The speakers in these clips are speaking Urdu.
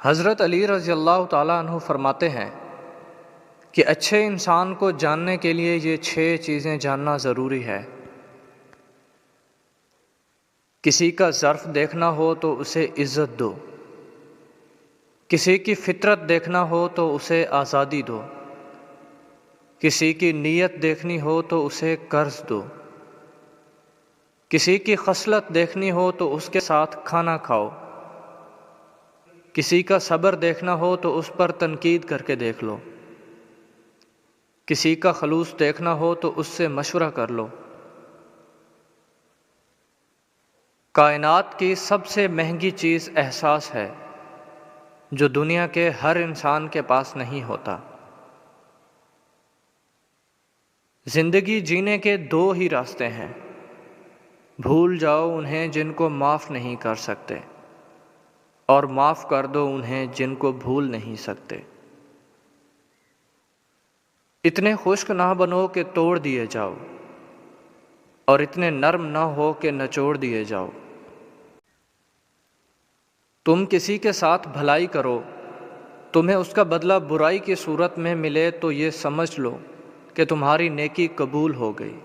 حضرت علی رضی اللہ تعالیٰ عنہ فرماتے ہیں کہ اچھے انسان کو جاننے کے لیے یہ 6 چیزیں جاننا ضروری ہے۔ کسی کا ظرف دیکھنا ہو تو اسے عزت دو، کسی کی فطرت دیکھنا ہو تو اسے آزادی دو، کسی کی نیت دیکھنی ہو تو اسے قرض دو، کسی کی خصلت دیکھنی ہو تو اس کے ساتھ کھانا کھاؤ، کسی کا صبر دیکھنا ہو تو اس پر تنقید کر کے دیکھ لو، کسی کا خلوص دیکھنا ہو تو اس سے مشورہ کر لو۔ کائنات کی سب سے مہنگی چیز احساس ہے جو دنیا کے ہر انسان کے پاس نہیں ہوتا۔ زندگی جینے کے 2 ہی راستے ہیں، بھول جاؤ انہیں جن کو معاف نہیں کر سکتے، اور معاف کر دو انہیں جن کو بھول نہیں سکتے۔ اتنے خشک نہ بنو کہ توڑ دیے جاؤ، اور اتنے نرم نہ ہو کہ نچوڑ دیے جاؤ۔ تم کسی کے ساتھ بھلائی کرو، تمہیں اس کا بدلہ برائی کی صورت میں ملے تو یہ سمجھ لو کہ تمہاری نیکی قبول ہو گئی۔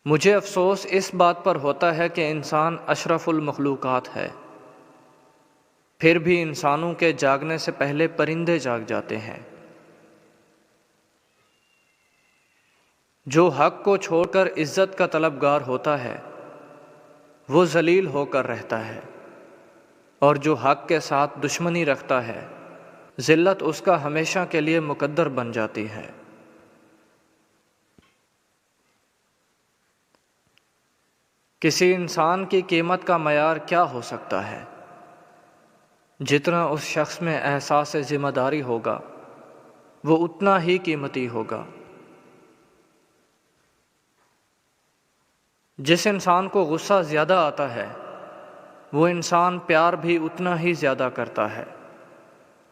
مجھے افسوس اس بات پر ہوتا ہے کہ انسان اشرف المخلوقات ہے، پھر بھی انسانوں کے جاگنے سے پہلے پرندے جاگ جاتے ہیں۔ جو حق کو چھوڑ کر عزت کا طلبگار ہوتا ہے وہ ذلیل ہو کر رہتا ہے، اور جو حق کے ساتھ دشمنی رکھتا ہے ذلت اس کا ہمیشہ کے لیے مقدر بن جاتی ہے۔ کسی انسان کی قیمت کا معیار کیا ہو سکتا ہے؟ جتنا اس شخص میں احساس ذمہ داری ہوگا وہ اتنا ہی قیمتی ہوگا۔ جس انسان کو غصہ زیادہ آتا ہے وہ انسان پیار بھی اتنا ہی زیادہ کرتا ہے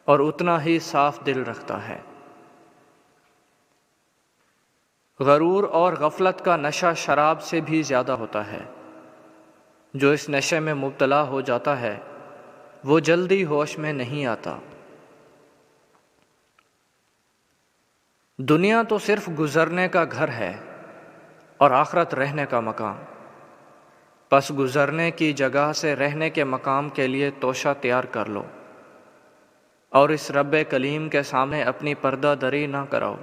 اور اتنا ہی صاف دل رکھتا ہے۔ غرور اور غفلت کا نشہ شراب سے بھی زیادہ ہوتا ہے۔ جو اس نشے میں مبتلا ہو جاتا ہے وہ جلدی ہوش میں نہیں آتا۔ دنیا تو صرف گزرنے کا گھر ہے اور آخرت رہنے کا مقام، پس گزرنے کی جگہ سے رہنے کے مقام کے لیے توشہ تیار کر لو، اور اس رب کلیم کے سامنے اپنی پردہ دری نہ کراؤ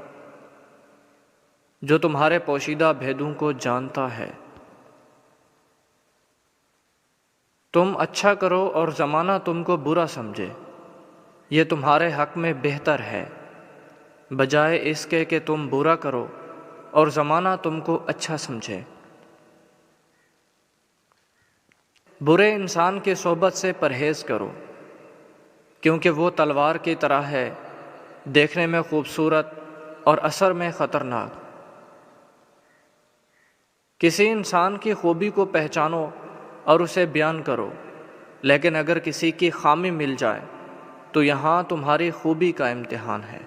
جو تمہارے پوشیدہ بھیدوں کو جانتا ہے۔ تم اچھا کرو اور زمانہ تم کو برا سمجھے، یہ تمہارے حق میں بہتر ہے، بجائے اس کے کہ تم برا کرو اور زمانہ تم کو اچھا سمجھے۔ برے انسان کی صحبت سے پرہیز کرو، کیونکہ وہ تلوار کی طرح ہے، دیکھنے میں خوبصورت اور اثر میں خطرناک۔ کسی انسان کی خوبی کو پہچانو اور اسے بیان کرو، لیکن اگر کسی کی خامی مل جائے تو یہاں تمہاری خوبی کا امتحان ہے۔